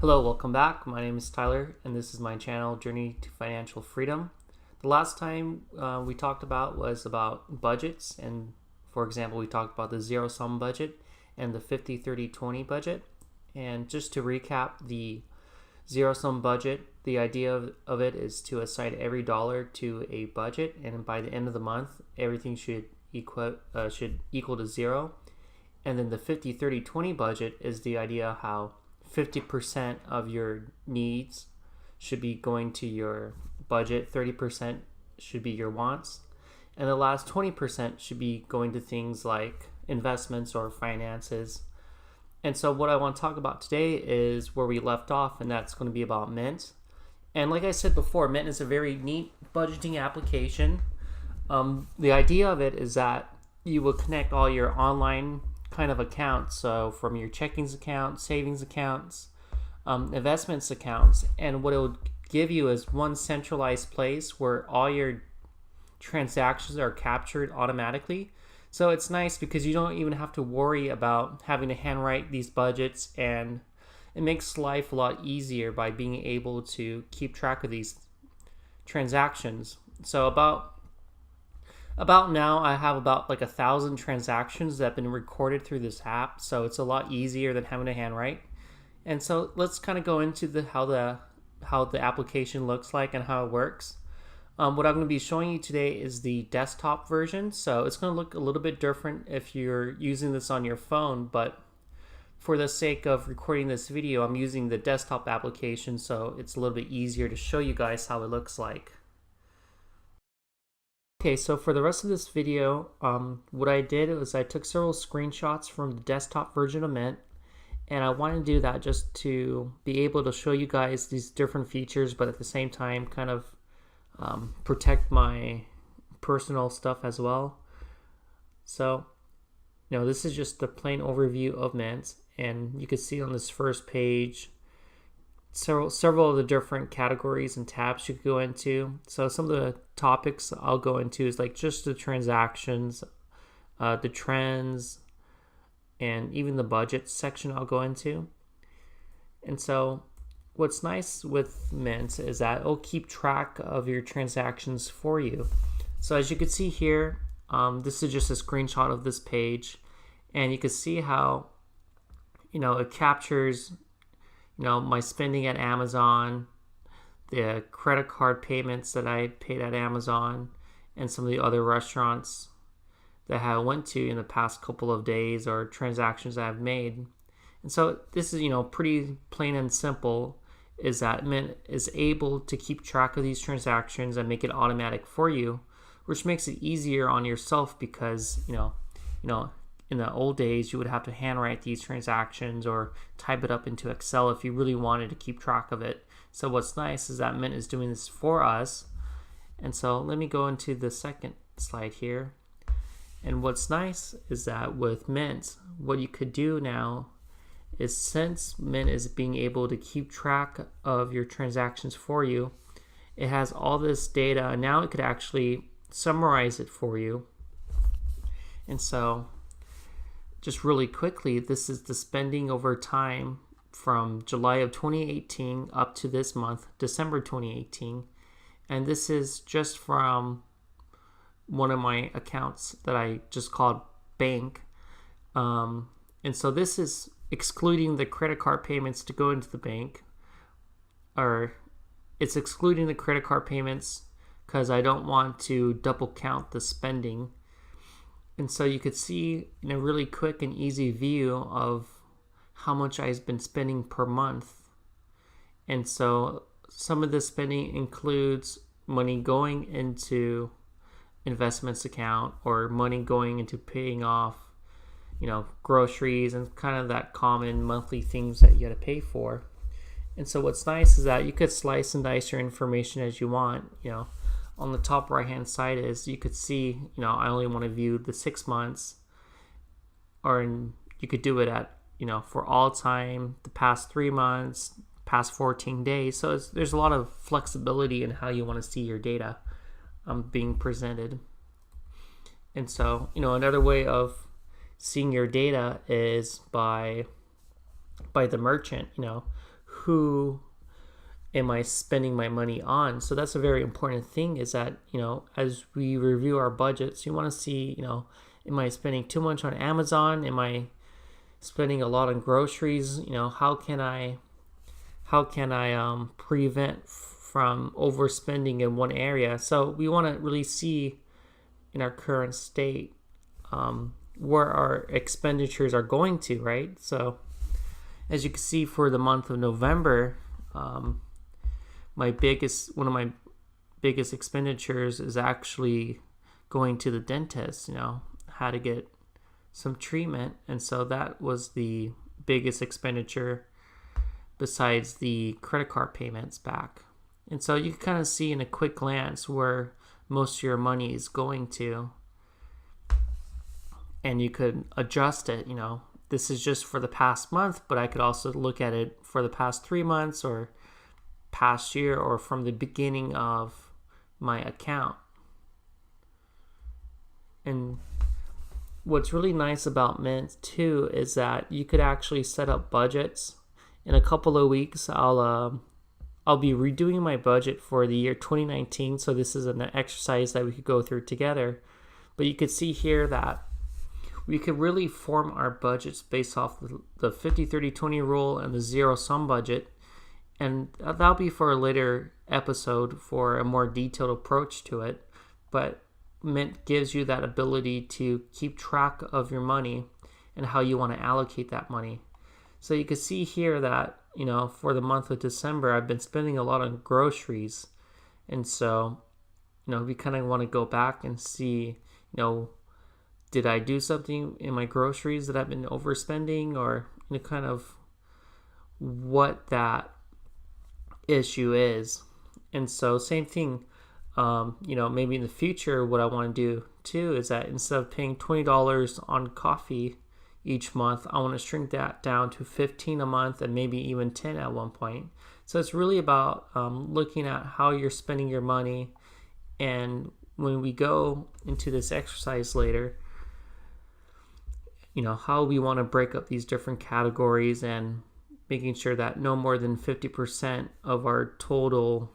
Hello, welcome back. My name is Tyler, and this is my channel, Journey to Financial Freedom. The last time we talked about was about budgets, and for example, we talked about the zero-sum budget and the 50-30-20 budget. And just to recap, the zero-sum budget, the idea of it is to assign every dollar to a budget, and by the end of the month, everything should equal to zero. And then the 50-30-20 budget is the idea how 50% of your needs should be going to your budget, 30% should be your wants, and the last 20% should be going to things like investments or finances. And so what I want to talk about today is where we left off, and that's going to be about Mint. And like I said before, Mint is a very neat budgeting application. The idea of it is that you will connect all your online kind of accounts, so from your checkings account, savings accounts, investments accounts, and what it would give you is one centralized place where all your transactions are captured automatically. So it's nice because you don't even have to worry about having to handwrite these budgets, and it makes life a lot easier by being able to keep track of these transactions. So about now, I have about like 1,000 transactions that have been recorded through this app, so it's a lot easier than having to handwrite. And so let's kind of go into how the application looks like and how it works. What I'm going to be showing you today is the desktop version, so it's going to look a little bit different if you're using this on your phone, but for the sake of recording this video, I'm using the desktop application, so it's a little bit easier to show you guys how it looks like. Okay, so for the rest of this video, what I did was I took several screenshots from the desktop version of Mint, and I wanted to do that just to be able to show you guys these different features, but at the same time kind of protect my personal stuff as well. So, this is just the plain overview of Mint, and you can see on this first page several of the different categories and tabs you could go into. So some of the topics I'll go into is like just the transactions, the trends, and even the budget section I'll go into. And so what's nice with Mint is that it'll keep track of your transactions for you. So as you can see here, this is just a screenshot of this page, and you can see how it captures my spending at Amazon, the credit card payments that I paid at Amazon, and some of the other restaurants that I went to in the past couple of days or transactions I've made. And so this is, pretty plain and simple, is that Mint is able to keep track of these transactions and make it automatic for you, which makes it easier on yourself because, in the old days, you would have to handwrite these transactions or type it up into Excel if you really wanted to keep track of it. So what's nice is that Mint is doing this for us. And so let me go into the second slide here. And what's nice is that with Mint, what you could do now is, since Mint is being able to keep track of your transactions for you, it has all this data, and now it could actually summarize it for you. And so just really quickly, this is the spending over time from July of 2018 up to this month, December 2018. And this is just from one of my accounts that I just called Bank. And so this is excluding the credit card payments to go into the bank, or it's excluding the credit card payments because I don't want to double count the spending. And so you could see in a really quick and easy view of how much I've been spending per month. And so some of the spending includes money going into investments account, or money going into paying off, groceries and kind of that common monthly things that you got to pay for. And so what's nice is that you could slice and dice your information as you want. On the top right hand side is you could see, I only want to view the 6 months, or you could do it at, for all time, the past 3 months, past 14 days. So there's a lot of flexibility in how you want to see your data being presented. And so, another way of seeing your data is by by the merchant, who am I spending my money on? So that's a very important thing, is that, as we review our budgets, you want to see, am I spending too much on Amazon? Am I spending a lot on groceries? How can I prevent from overspending in one area? So we want to really see in our current state where our expenditures are going to, right? So as you can see, for the month of November, one of my biggest expenditures is actually going to the dentist. Had to get some treatment, and so that was the biggest expenditure besides the credit card payments back. And so you can kind of see in a quick glance where most of your money is going to, and you could adjust it. This is just for the past month, but I could also look at it for the past 3 months or past year, or from the beginning of my account. And what's really nice about Mint too is that you could actually set up budgets. In a couple of weeks, I'll be redoing my budget for the year 2019. So this is an exercise that we could go through together. But you could see here that we could really form our budgets based off the 50-30-20 rule and the zero-sum budget. And that'll be for a later episode for a more detailed approach to it. But Mint gives you that ability to keep track of your money and how you want to allocate that money. So you can see here that, for the month of December, I've been spending a lot on groceries. And so, we kind of want to go back and see, did I do something in my groceries that I've been overspending, or kind of what that issue is. And so same thing, maybe in the future, what I want to do too is that instead of paying $20 on coffee each month, I want to shrink that down to $15 a month, and maybe even $10 at one point. So it's really about looking at how you're spending your money. And when we go into this exercise later, how we want to break up these different categories, and making sure that no more than 50% of our total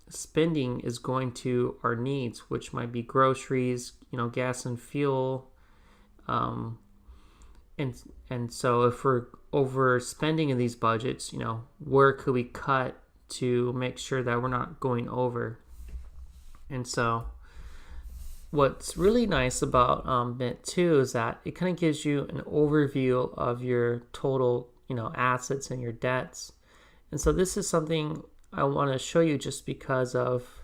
spending is going to our needs, which might be groceries, gas and fuel. And so if we're overspending in these budgets, where could we cut to make sure that we're not going over? And so what's really nice about Mint too is that it kind of gives you an overview of your total, assets and your debts. And so this is something I want to show you just because of,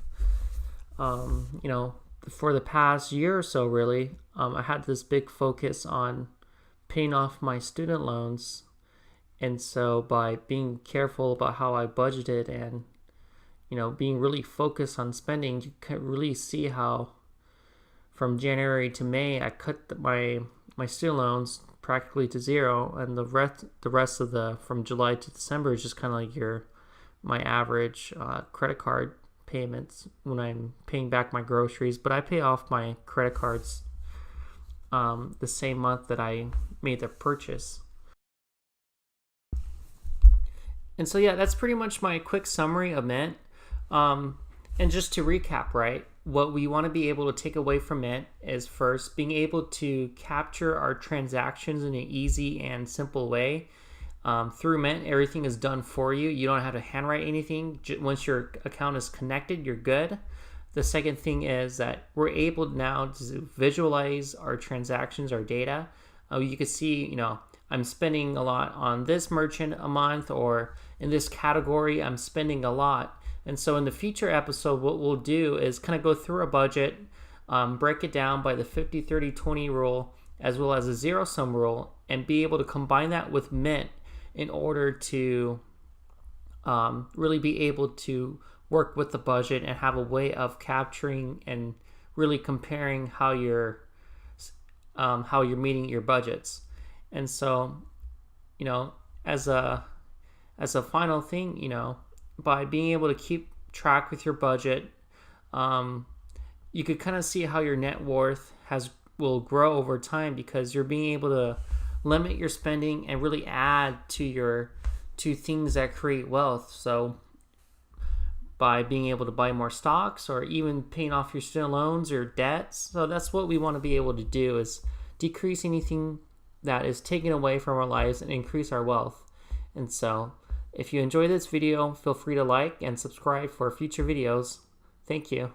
for the past year or so, really, I had this big focus on paying off my student loans. And so by being careful about how I budgeted and, being really focused on spending, you can really see how from January to May, I cut my student loans practically to zero, and the rest of from July to December is just kind of like my average credit card payments when I'm paying back my groceries. But I pay off my credit cards the same month that I made the purchase. And so yeah, that's pretty much my quick summary of Mint. And just to recap, right, what we want to be able to take away from Mint is, first, being able to capture our transactions in an easy and simple way. Through Mint, everything is done for you. You don't have to handwrite anything. Once your account is connected, you're good. The second thing is that we're able now to visualize our transactions, our data. You can see, I'm spending a lot on this merchant a month, or in this category, I'm spending a lot. And so in the future episode, what we'll do is kind of go through a budget, break it down by the 50-30-20 rule, as well as a zero-sum rule, and be able to combine that with Mint in order to really be able to work with the budget and have a way of capturing and really comparing how you're meeting your budgets. And so, as a final thing, by being able to keep track with your budget, you could kind of see how your net worth will grow over time, because you're being able to limit your spending and really add to things that create wealth. So by being able to buy more stocks or even paying off your student loans or debts. So that's what we want to be able to do, is decrease anything that is taken away from our lives and increase our wealth. And so if you enjoyed this video, feel free to like and subscribe for future videos. Thank you.